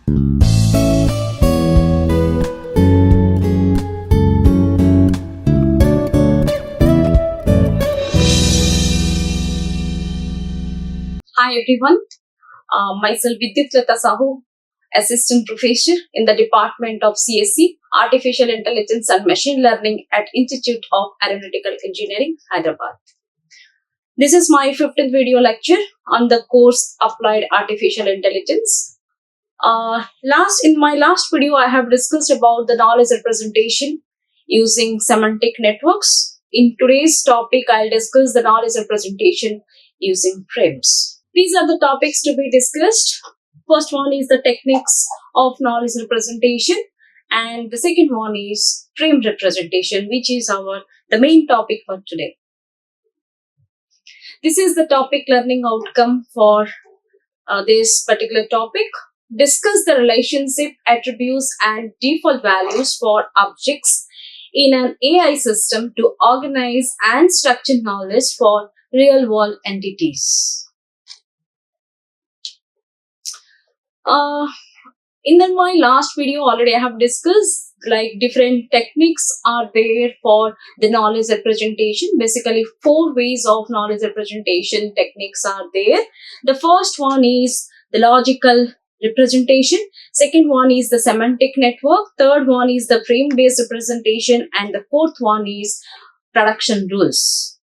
Hi everyone, myself Bidyutlata Sahoo, Assistant Professor in the Department of CSC, Artificial Intelligence and Machine Learning at Institute of Aeronautical Engineering, Hyderabad. This is my 15th video lecture on the course Applied Artificial Intelligence. In my last video, I have discussed about the knowledge representation using semantic networks. In today's topic, I'll discuss the knowledge representation using frames. These are the topics to be discussed. First one is the techniques of knowledge representation, and the second one is frame representation, which is the main topic for today. This is the topic learning outcome for this particular topic. Discuss the relationship, attributes, and default values for objects in an AI system to organize and structure knowledge for real-world entities. In my last video already I have discussed like different techniques are there for the knowledge representation. Basically 4 ways of knowledge representation techniques are there. The first one is the logical representation, second one is the semantic network, third one is the frame based representation, and the fourth one is production rules.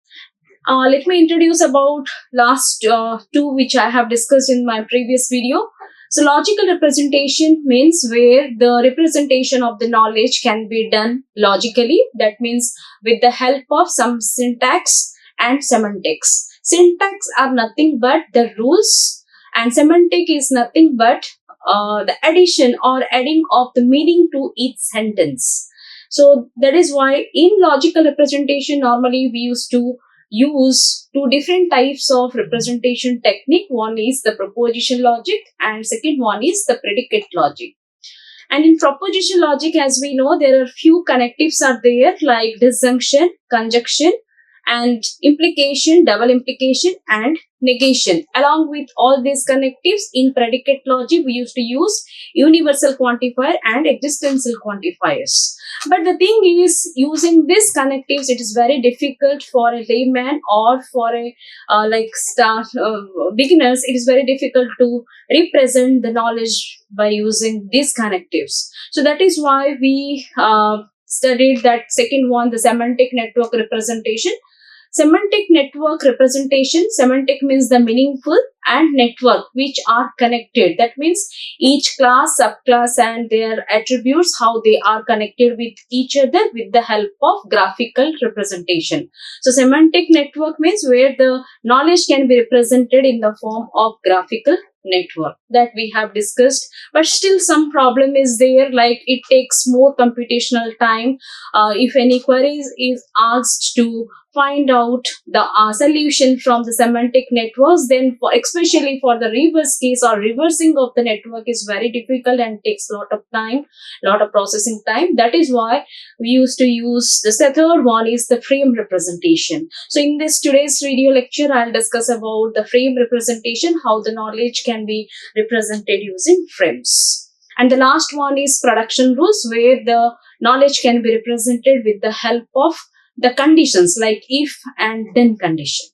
Let me introduce about last 2 which I have discussed in my previous video. So logical representation means where the representation of the knowledge can be done logically. That means with the help of some syntax and semantics. Syntax are nothing but the rules, and semantic is nothing but the addition or adding of the meaning to each sentence. So that is why in logical representation normally we used to use 2 different types of representation technique. One is the proposition logic and second one is the predicate logic. And in proposition logic, as we know, there are few connectives are there like disjunction, conjunction, and implication, double implication, and negation. Along with all these connectives, in predicate logic, we used to use universal quantifier and existential quantifiers. But the thing is, using these connectives, it is very difficult for a layman or for a beginners. It is very difficult to represent the knowledge by using these connectives. So that is why we studied that second one, the semantic network representation. Semantic network representation, semantic means the meaningful, and network which are connected. That means each class, subclass, and their attributes, how they are connected with each other with the help of graphical representation. So semantic network means where the knowledge can be represented in the form of graphical network that we have discussed, but still some problem is there, like it takes more computational time. If any queries is asked to find out the solution from the semantic networks, then especially for the reverse case or reversing of the network is very difficult and takes a lot of time, lot of processing time. That is why we used to use the third one is the frame representation. So in this today's video lecture, I'll discuss about the frame representation, how the knowledge can be represented using frames. And the last one is production rules, where the knowledge can be represented with the help of the conditions like if and then condition.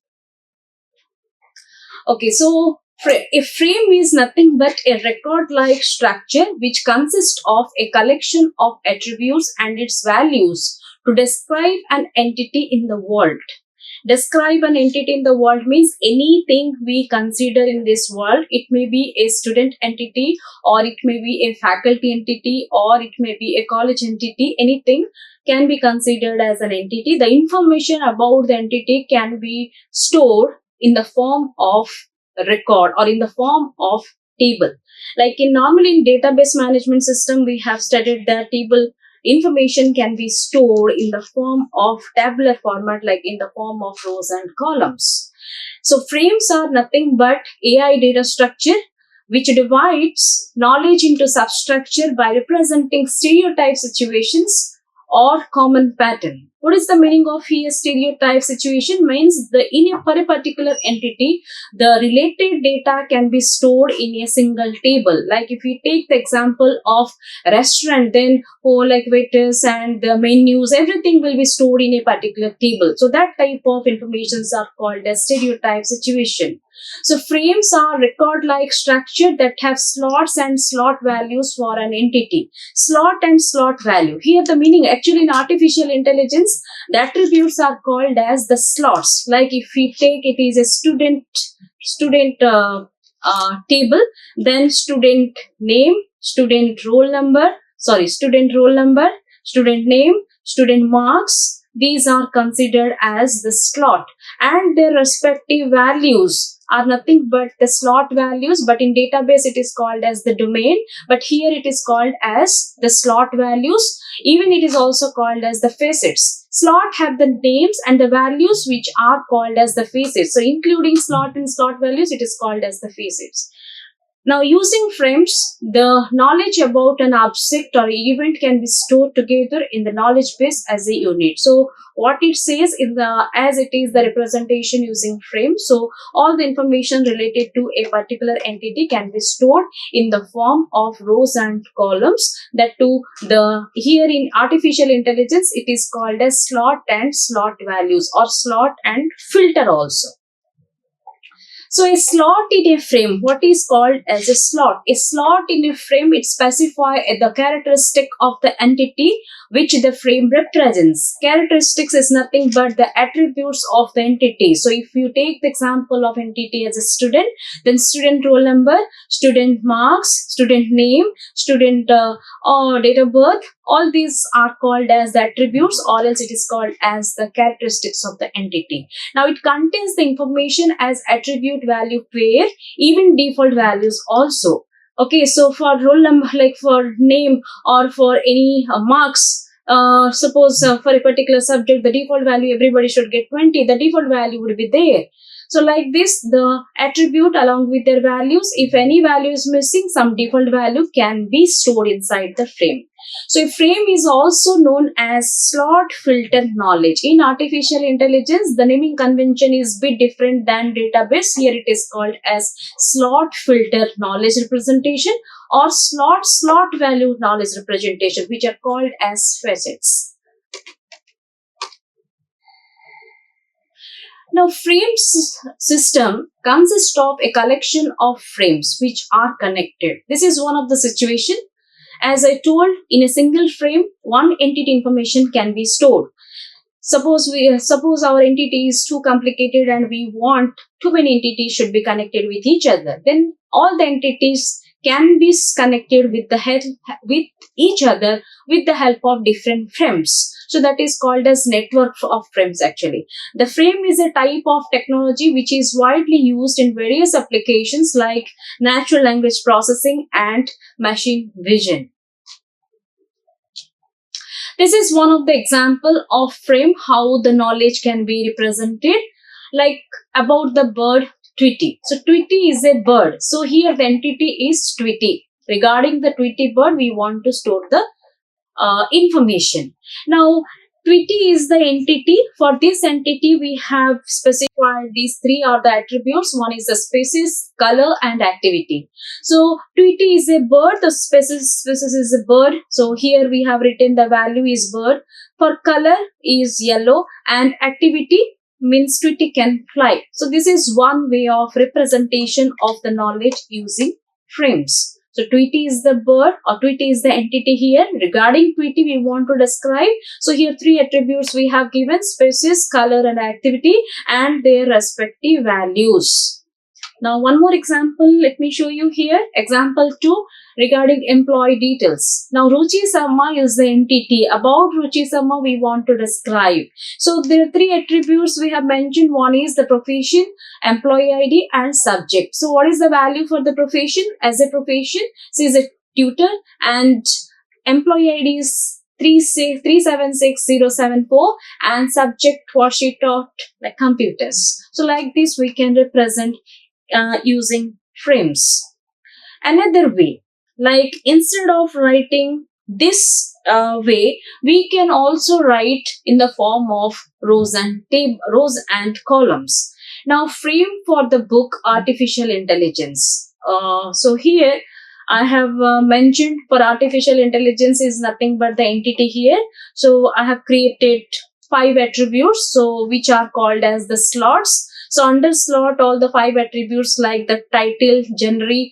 Okay, so a frame is nothing but a record-like structure which consists of a collection of attributes and its values to describe an entity in the world. Describe an entity in the world means anything we consider in this world. It may be a student entity, or it may be a faculty entity, or it may be a college entity. Anything can be considered as an entity. The information about the entity can be stored in the form of a record or in the form of table. Like normally in database management system, we have studied that table information can be stored in the form of tabular format, like in the form of rows and columns. So frames are nothing but AI data structure which divides knowledge into substructure by representing stereotype situations or common pattern. What is the meaning of here stereotype situation? Means for a particular entity, the related data can be stored in a single table. Like if we take the example of restaurant, then like waiters and the menus, everything will be stored in a particular table. So that type of informations are called as stereotype situation. So frames are record-like structure that have slots and slot values for an entity. Slot and slot value. Here the meaning actually in artificial intelligence, the attributes are called as the slots. Like if we take it is a table, then student name, student roll number, student name, student marks. These are considered as the slot, and their respective values are nothing but the slot values, but in database it is called as the domain, but here it is called as the slot values. Even it is also called as the facets. Slot have the names and the values which are called as the facets. So including slot and slot values, it is called as the facets. Now, using frames, the knowledge about an object or event can be stored together in the knowledge base as a unit. So, what it says as it is the representation using frames. So, all the information related to a particular entity can be stored in the form of rows and columns. That too, here in artificial intelligence, it is called as slot and slot values, or slot and filter also. So a slot in a frame, what is called as a slot? A slot in a frame, it specifies the characteristic of the entity which the frame represents. Characteristics is nothing but the attributes of the entity. So if you take the example of entity as a student, then student roll number, student marks, student name, student date of birth, all these are called as the attributes, or else it is called as the characteristics of the entity. Now it contains the information as attribute value pair, even default values also. Okay, so for roll number, like for name or for any marks, suppose for a particular subject, the default value everybody should get 20, the default value would be there. So like this, the attribute along with their values, if any value is missing, some default value can be stored inside the frame. So a frame is also known as slot filter knowledge. In artificial intelligence, the naming convention is a bit different than database. Here it is called as slot filter knowledge representation, or slot value knowledge representation, which are called as facets. Now, frames system consists of a collection of frames which are connected. This is one of the situation. As I told, in a single frame, one entity information can be stored. Suppose our entity is too complicated and we want too many entities should be connected with each other. Then all the entities can be connected with each other with the help of different frames. So that is called as network of frames actually. The frame is a type of technology which is widely used in various applications like natural language processing and machine vision. This is one of the example of frame, how the knowledge can be represented, like about the bird Tweety. So Tweety is a bird. So here the entity is Tweety. Regarding the Tweety bird, we want to store the information. Now, Tweety is the entity. For this entity, we have specified these three are the attributes. One is the species, color, and activity. So, Tweety is a bird. The species is a bird. So, here we have written the value is bird. For color is yellow, and activity means Tweety can fly. So, this is one way of representation of the knowledge using frames. So, Tweety is the bird, or Tweety is the entity here. Regarding Tweety, we want to describe. So, here three attributes we have given: species, color, and activity, and their respective values. Now, one more example, let me show you here. Example 2, regarding employee details. Now, Ruchi Sama is the entity. About Ruchi Sama, we want to describe. So, there are three attributes we have mentioned. One is the profession, employee ID, and subject. So, what is the value for the profession? As a profession, she is a tutor, and employee ID is 376074, and subject what she taught, like computers. So, like this, we can represent using frames. Another way, like instead of writing this way, we can also write in the form of rows and columns. Now, frame for the book Artificial Intelligence. So here I have mentioned for artificial intelligence is nothing but the entity here. So I have created 5 attributes, so which are called as the slots. So under slot, all the 5 attributes like the title, genre,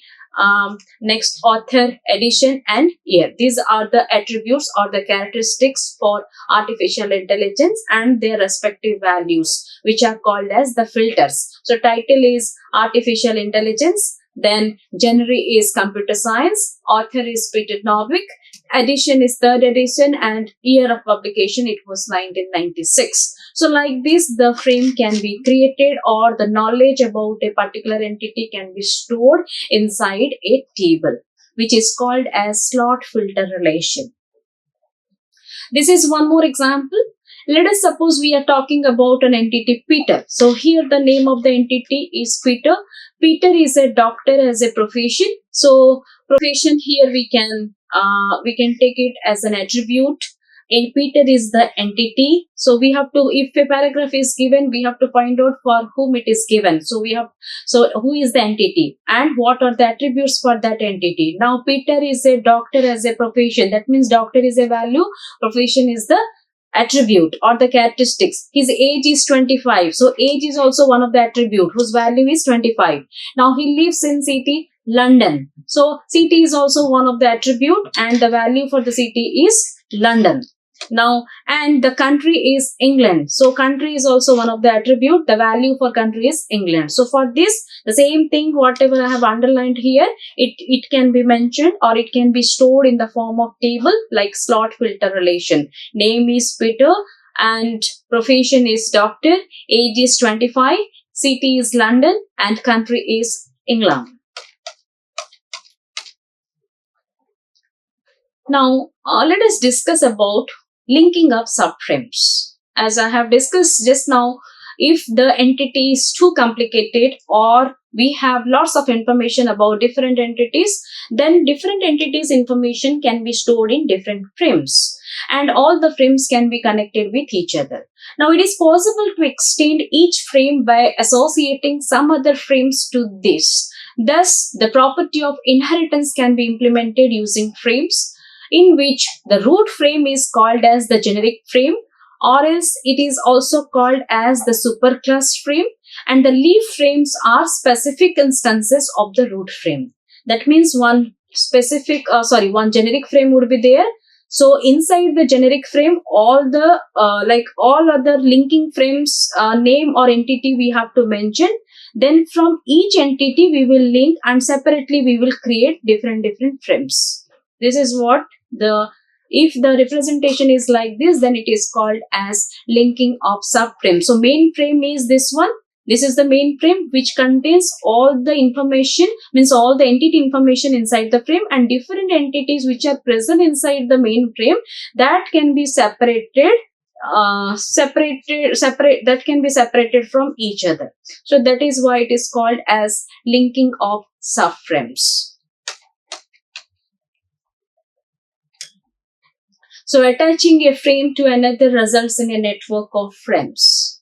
next author, edition, and year. These are the attributes or the characteristics for artificial intelligence and their respective values, which are called as the filters. So title is artificial intelligence, then genre is computer science, author is Peter Novick, edition is third edition, and year of publication it was 1996. So like this, the frame can be created or the knowledge about a particular entity can be stored inside a table, which is called as slot filter relation. This is one more example. Let us suppose we are talking about an entity Peter. So here the name of the entity is Peter. Peter is a doctor as a profession. So profession here we can take it as an attribute. A Peter is the entity. So we have to, if a paragraph is given, we have to find out for whom it is given. So who is the entity and what are the attributes for that entity. Now Peter is a doctor as a profession. That means doctor is a value, profession is the attribute or the characteristics. His age is 25. So age is also one of the attribute whose value is 25. Now he lives in city London. So city is also one of the attribute and the value for the city is London. Now, and the country is England. So country is also one of the attribute. The value for country is England. So for this, the same thing, whatever I have underlined here, it can be mentioned or it can be stored in the form of table like slot filter relation. Name is Peter and profession is doctor. Age is 25. City is London and country is England. Now, let us discuss about linking up subframes. As I have discussed just now, if the entity is too complicated or we have lots of information about different entities, then different entities information can be stored in different frames and all the frames can be connected with each other. Now, it is possible to extend each frame by associating some other frames to this. Thus, the property of inheritance can be implemented using frames, in which the root frame is called as the generic frame, or else it is also called as the superclass frame, and the leaf frames are specific instances of the root frame. That means one generic frame would be there. So inside the generic frame, all the all other linking frames, name or entity we have to mention. Then from each entity we will link and separately we will create different frames. This is what if the representation is like this, then it is called as linking of subframe. So main frame is this one. This is the main frame which contains all the information, means all the entity information inside the frame, and different entities which are present inside the main frame that can be separated from each other. So that is why it is called as linking of subframes. So attaching a frame to another results in a network of frames.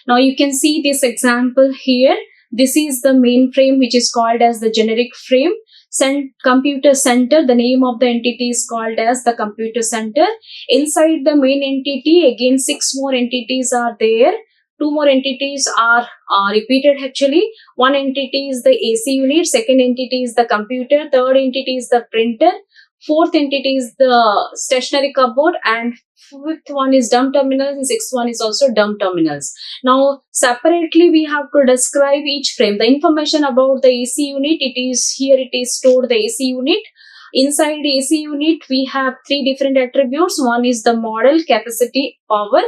Now you can see this example here. This is the main frame which is called as the generic frame. Computer center, the name of the entity is called as the computer center. Inside the main entity, again 6 more entities are there. 2 more entities are repeated actually. One entity is the AC unit, second entity is the computer, third entity is the printer, fourth entity is the stationary cupboard, and fifth one is dumb terminals, and sixth one is also dumb terminals. Now, separately we have to describe each frame. The information about the AC unit, it is stored the AC unit. Inside the AC unit, we have 3 different attributes. One is the model, capacity, power,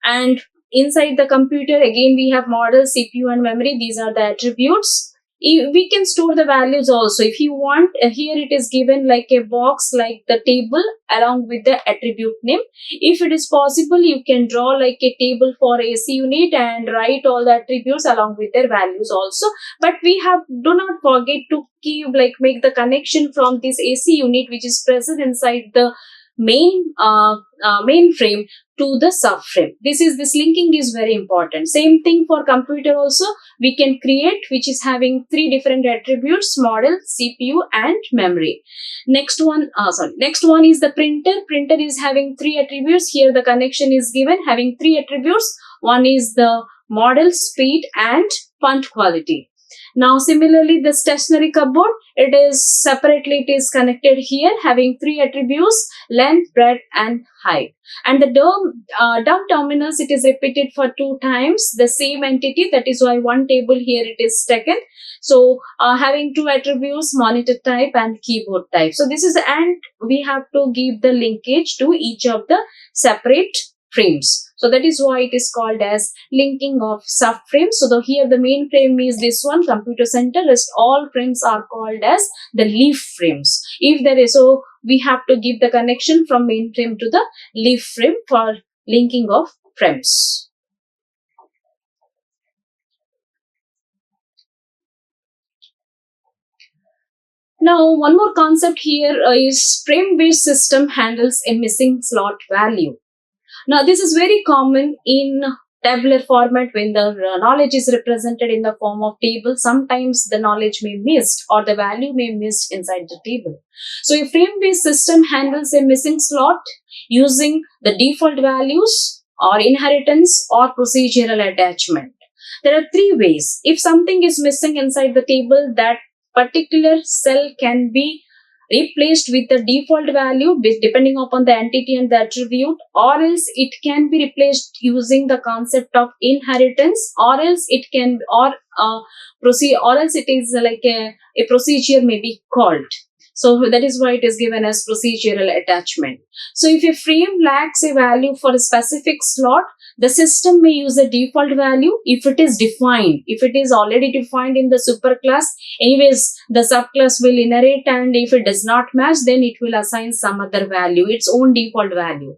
and inside the computer, again we have model, CPU and memory. These are the attributes. We can store the values also. If you want, here it is given like a box like the table along with the attribute name. If it is possible, you can draw like a table for AC unit and write all the attributes along with their values also. But we have, do not forget to keep like make the connection from this AC unit which is present inside the main frame to the subframe. This linking is very important. Same thing for computer also. We can create, which is having three different attributes: model, CPU, and memory. Next one is the printer. Printer is having three attributes. Here the connection is given having three attributes. One is the model, speed, and font quality. Now similarly, the stationery cupboard, it is connected here having three attributes: length, breadth, and height. And the dumb terminals, it is repeated for 2 times the same entity. That is why one table here it is taken. So having 2 attributes: monitor type and keyboard type. So this is, and we have to give the linkage to each of the separate frames. So that is why it is called as linking of subframes. So here the main frame is this one, computer center. Rest all frames are called as the leaf frames. If there is, so we have to give the connection from main frame to the leaf frame for linking of frames. Now, one more concept here is frame-based system handles a missing slot value. Now, this is very common in tabular format. When the knowledge is represented in the form of table, sometimes the knowledge may missed or the value may missed inside the table. So a frame-based system handles a missing slot using the default values or inheritance or procedural attachment. There are 3 ways. If something is missing inside the table, that particular cell can be replaced with the default value depending upon the entity and the attribute, or else it can be replaced using the concept of inheritance, or else it can or else it is like a procedure may be called. So that is why it is given as procedural attachment. So if a frame lacks a value for a specific slot, the system may use a default value if it is defined. If it is already defined in the superclass, anyways, the subclass will inherit, and if it does not match, then it will assign some other value, its own default value.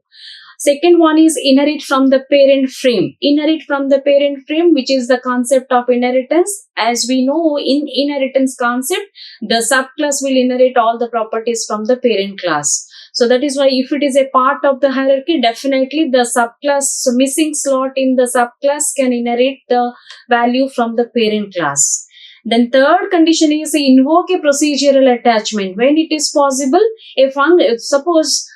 Second one is inherit from the parent frame. Inherit from the parent frame, which is the concept of inheritance. As we know, in inheritance concept, the subclass will inherit all the properties from the parent class. So that is why if it is a part of the hierarchy, definitely the subclass, missing slot in the subclass can inherit the value from the parent class. Then third condition is invoke a procedural attachment. When it is possible, suppose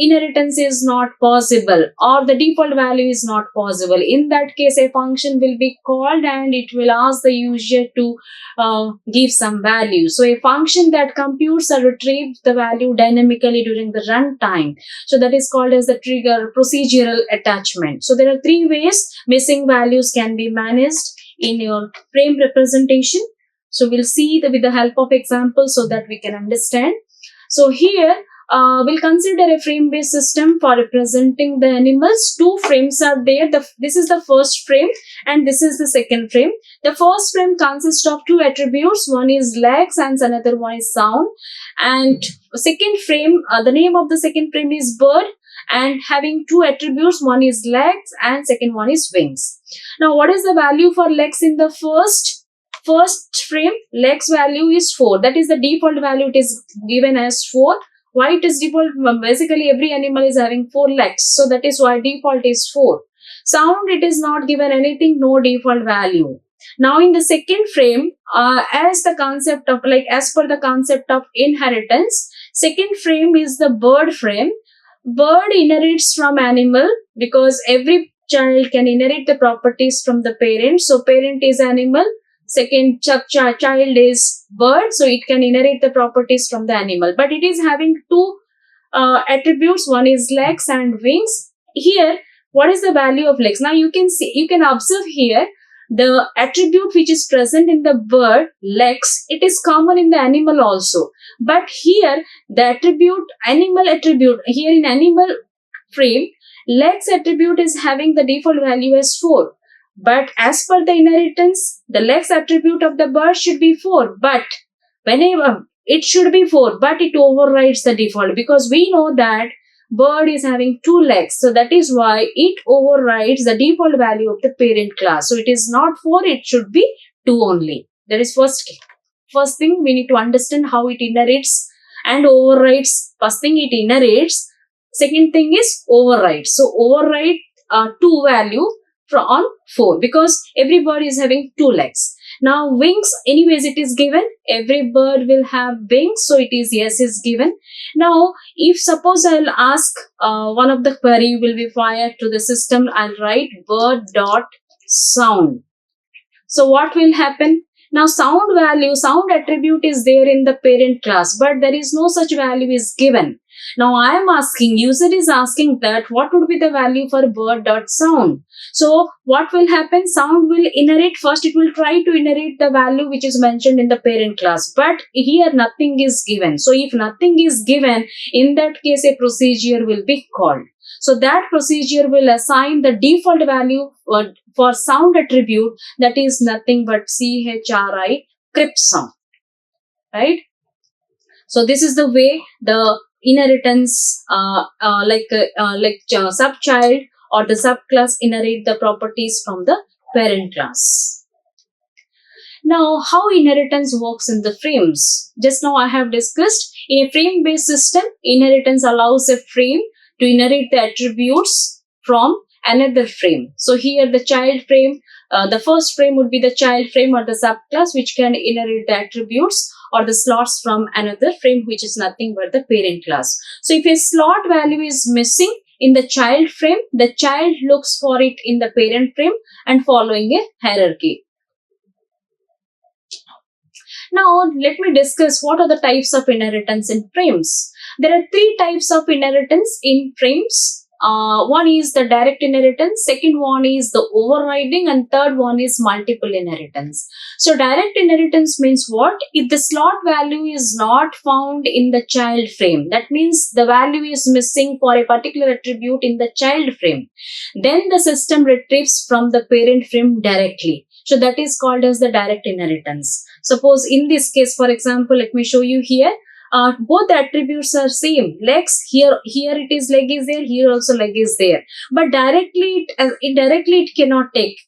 inheritance is not possible or the default value is not possible, in that case a function will be called and it will ask the user to give some value. So a function that computes or retrieves the value dynamically during the runtime. So that is called as the trigger procedural attachment. So there are 3 ways missing values can be managed in your frame representation. So we'll see with the help of examples so that we can understand. So here we'll consider a frame-based system for representing the animals. 2 frames are there. This is the first frame and this is the second frame. The first frame consists of 2 attributes. One is legs and another one is sound. And second frame, the name of the second frame is bird, and having 2 attributes. One is legs and second one is wings. Now, what is the value for legs in the first frame? Legs value is 4. That is the default value. It is given as 4. Why it is default? Basically, every animal is having 4 legs. So that is why default is 4. Sound, it is not given anything, no default value. Now in the second frame, as per the concept of inheritance, second frame is the bird frame. Bird inherits from animal because every child can inherit the properties from the parent. So parent is animal. Second child is bird, so it can inherit the properties from the animal, but it is having 2 attributes. One is legs and wings. Here, what is the value of legs? Now you can observe here the attribute which is present in the bird, legs, it is common in the animal also, but here the animal attribute here in animal frame, legs attribute is having the default value as 4. But as per the inheritance, the legs attribute of the bird should be 4. But whenever it should be 4, but it overrides the default, because we know that bird is having 2 legs. So that is why it overrides the default value of the parent class. So it is not 4, it should be 2 only. That is first thing we need to understand how it inherits and overrides. First thing it inherits. Second thing is overrides. So override 2 value on 4, because every bird is having 2 legs. Now wings, anyways it is given. Every bird will have wings, so it is yes is given. Now if suppose I'll ask one of the query will be fired to the system, I'll write bird dot sound. So what will happen? Now sound value, sound attribute is there in the parent class, but there is no such value is given. Now I am asking, user is asking that what would be the value for bird.sound. So what will happen? Sound will inherit, first it will try to inherit the value which is mentioned in the parent class, but here nothing is given. So if nothing is given, in that case a procedure will be called. So that procedure will assign the default value for sound attribute, that is nothing but CHRI crypt sound, right? So this is the way the inheritance subchild or the subclass inherit the properties from the parent class. Now, how inheritance works in the frames? Just now I have discussed, in a frame-based system, inheritance allows a frame to inherit the attributes from another frame. So here the child frame, the first frame would be the child frame or the subclass which can inherit the attributes or the slots from another frame which is nothing but the parent class. So if a slot value is missing in the child frame, the child looks for it in the parent frame and following a hierarchy. Now let me discuss what are the types of inheritance in frames. There are 3 types of inheritance in frames. One is the direct inheritance, second one is the overriding, and third one is multiple inheritance. So direct inheritance means what? If the slot value is not found in the child frame, that means the value is missing for a particular attribute in the child frame, then the system retrieves from the parent frame directly. So that is called as the direct inheritance. Suppose in this case, for example, let me show you here. Both the attributes are same. Legs, here it is leg is there, here also leg is there. But directly it cannot take.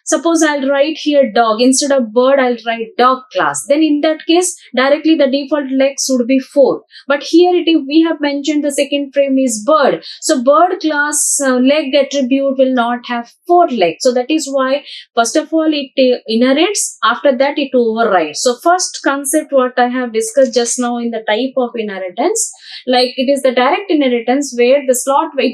Suppose I'll write here dog. Instead of bird, I'll write dog class. Then in that case, directly the default legs would be 4. But here we have mentioned the second frame is bird. So bird class leg attribute will not have 4 legs. So that is why, first of all, it inherits. After that, it overrides. So first concept what I have discussed just now in the type of inheritance, like it is the direct inheritance where if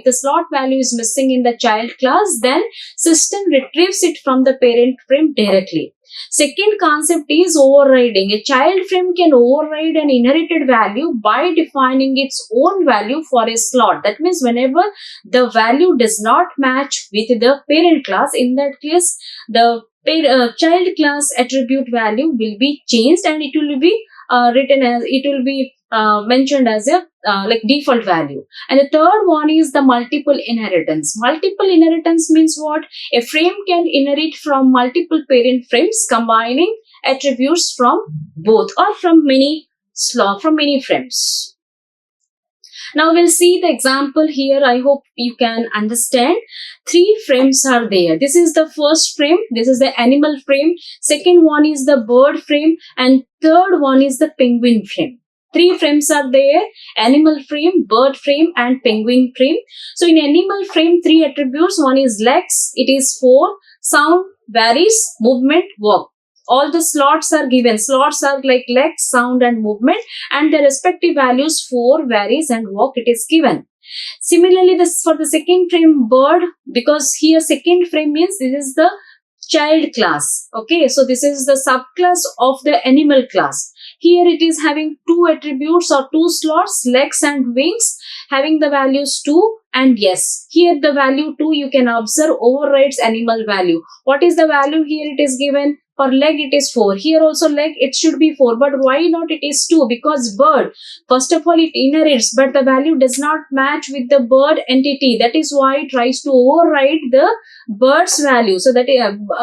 the slot value is missing in the child class, then system retrieves it from the parent frame directly. Second concept is overriding. A child frame can override an inherited value by defining its own value for a slot. That means whenever the value does not match with the parent class, in that case the child class attribute value will be changed and it will be mentioned as a default value. And the third one is the multiple inheritance. Multiple inheritance means what? A frame can inherit from multiple parent frames, combining attributes from both or from many frames. Now we'll see the example here. I hope you can understand. 3 frames are there. This is the first frame. This is the animal frame. Second one is the bird frame. And third one is the penguin frame. 3 frames are there: animal frame, bird frame, and penguin frame. So in animal frame, 3 attributes. One is legs. It is 4. Sound varies. Movement, walk. All the slots are given. Slots are like legs, sound, and movement, and the respective values 4, varies, and walk it is given. Similarly, this for the second frame bird, because here second frame means this is the child class. Okay, so this is the subclass of the animal class. Here it is having 2 attributes or 2 slots, legs and wings, having the values 2 and yes. Here the value 2 you can observe overrides animal value. What is the value here? It is given For leg it is 4. Here also leg it should be 4. But why not it is 2? Because bird, first of all it inherits, but the value does not match with the bird entity. That is why it tries to override the bird's value. So that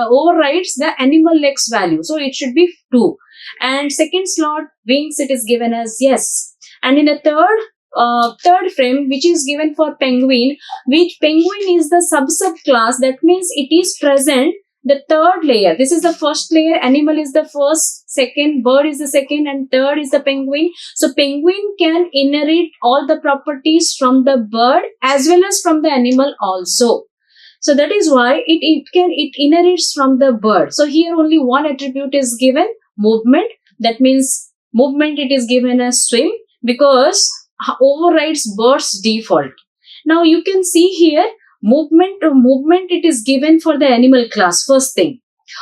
overrides the animal legs value. So it should be 2. And second slot, wings, it is given as yes. And in the third frame, which is given for penguin, which penguin is the subclass, that means it is present the third layer. This is the first layer, animal is the first, second, bird is the second, and third is the penguin. So penguin can inherit all the properties from the bird as well as from the animal also. So that is why it inherits from the bird. So here only one attribute is given, movement. That means movement it is given as swim, because overrides bird's default. Now you can see here movement it is given for the animal class, first thing.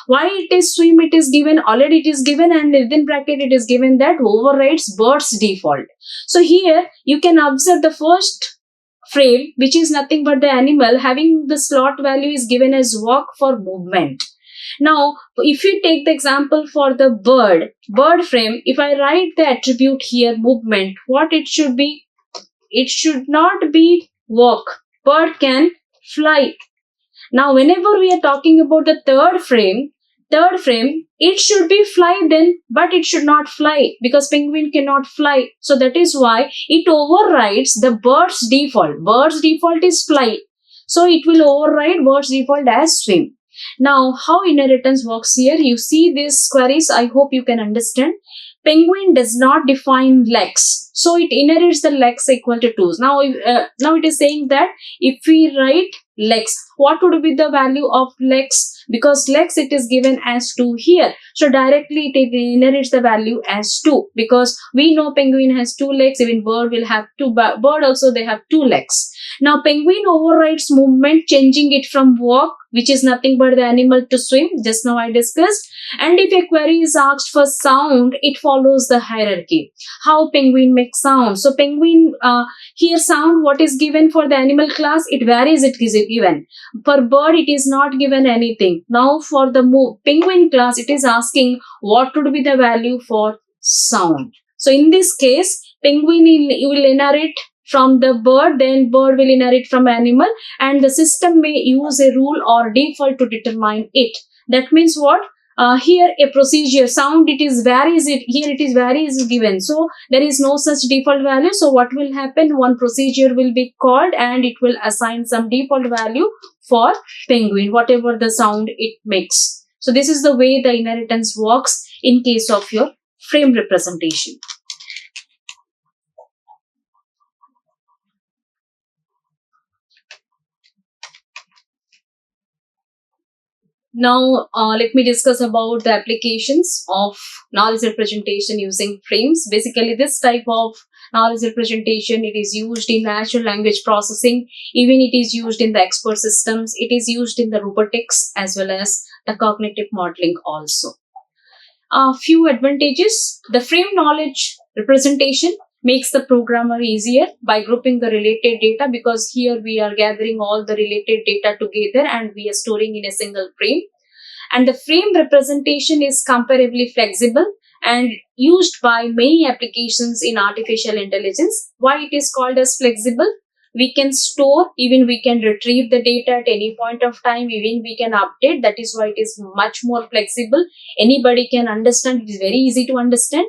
Why it is swim it is given, already it is given, and within bracket it is given that overrides bird's default. So here you can observe the first frame, which is nothing but the animal, having the slot value is given as walk for movement. Now, if you take the example for the bird frame, if I write the attribute here, movement, what it should be? It should not be walk. Bird can fly. Now, whenever we are talking about the third frame, it should be fly then, but it should not fly because penguin cannot fly. So that is why it overrides the bird's default. Bird's default is fly. So it will override bird's default as swim. Now, how inheritance works here? You see these queries, I hope you can understand. Penguin does not define legs. So it inherits the legs equal to 2. Now it is saying that if we write legs, what would be the value of legs? Because legs it is given as 2 here. So directly it inherits the value as 2. Because we know penguin has 2 legs, even bird will have 2. Bird also they have 2 legs. Now penguin overrides movement, changing it from walk, which is nothing but the animal, to swim. Just now I discussed. And if a query is asked for sound, it follows the hierarchy. How penguin makes sound? So penguin, here sound, what is given for the animal class? It varies, it is given. For bird, it is not given anything. Now for the penguin class, it is asking what would be the value for sound. So in this case, penguin will inherit from the bird, then bird will inherit from animal, and the system may use a rule or default to determine it. That means what? Here a procedure, sound it is varies, here it is varies given. So there is no such default value. So what will happen? One procedure will be called and it will assign some default value for penguin, whatever the sound it makes. So this is the way the inheritance works in case of your frame representation. Now, let me discuss about the applications of knowledge representation using frames. Basically, this type of knowledge representation, it is used in natural language processing. Even it is used in the expert systems. It is used in the robotics as well as the cognitive modeling also. A few advantages. The frame knowledge representation makes the programmer easier by grouping the related data, because here we are gathering all the related data together and we are storing in a single frame. And the frame representation is comparably flexible and used by many applications in artificial intelligence. Why it is called as flexible? We can store, even we can retrieve the data at any point of time, even we can update. That is why it is much more flexible. Anybody can understand, it is very easy to understand.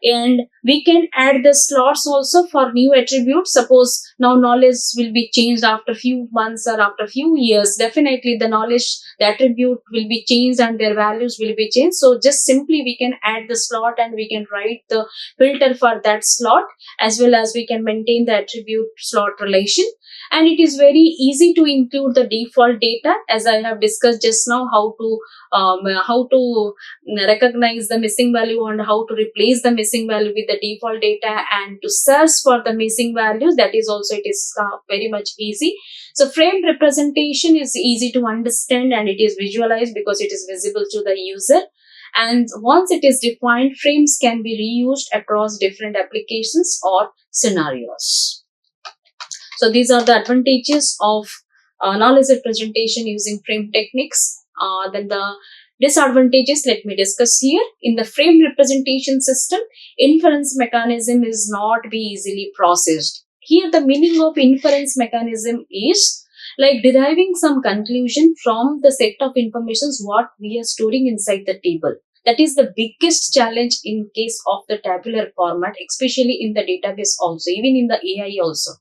And we can add the slots also for new attributes. Suppose now knowledge will be changed after few months or after few years. Definitely the knowledge, the attribute will be changed and their values will be changed. So just simply we can add the slot and we can write the filter for that slot, as well as we can maintain the attribute slot relation. And it is very easy to include the default data, as I have discussed just now, how to recognize the missing value and how to replace the missing value with the default data, and to search for the missing values. That is also, it is very much easy. So frame representation is easy to understand and it is visualized because it is visible to the user. And once it is defined, frames can be reused across different applications or scenarios. So these are the advantages of knowledge representation using frame techniques. Then the Disadvantages, let me discuss here. In the frame representation system, inference mechanism is not be easily processed. Here the meaning of inference mechanism is like deriving some conclusion from the set of informations what we are storing inside the table. That is the biggest challenge in case of the tabular format, especially in the database also, even in the AI also.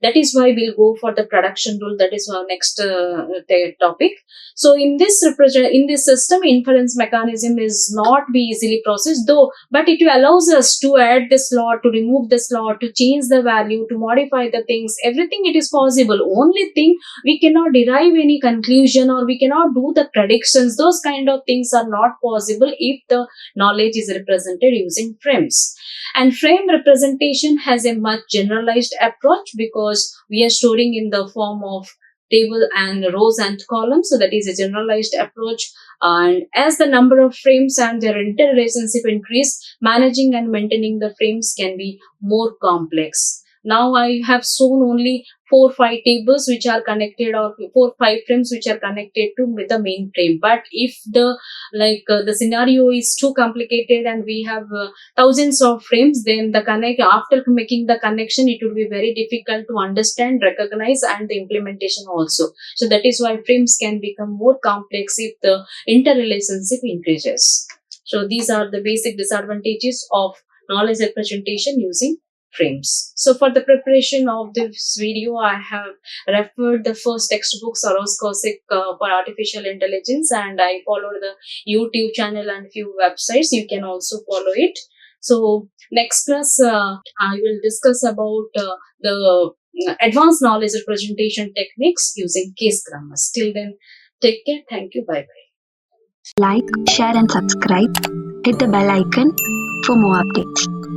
That is why we'll go for the production rule. That is our next topic. So in this system, inference mechanism is not be easily processed though, but it allows us to add the slot, to remove the slot, to change the value, to modify the things, everything it is possible. Only thing, we cannot derive any conclusion or we cannot do the predictions. Those kind of things are not possible if the knowledge is represented using frames. And frame representation has a much generalized approach because we are storing in the form of table and rows and columns. So that is a generalized approach. And as the number of frames and their interrelationship increase, managing and maintaining the frames can be more complex. Now I have shown only 4-5 tables which are connected, or 4-5 frames which are connected to with the main frame. But if the scenario is too complicated and we have thousands of frames, then the connect after making the connection, it will be very difficult to understand, recognize, and the implementation also. So that is why frames can become more complex if the interrelationship increases. So these are the basic disadvantages of knowledge representation using frames. So for the preparation of this video, I have referred the first textbook, Soros Kosik, for artificial intelligence, and I followed the YouTube channel and few websites. You can also follow it. So next class, I will discuss about the advanced knowledge representation techniques using case grammars. Till then, take care. Thank you. Bye bye. Like, share and subscribe. Hit the bell icon for more updates.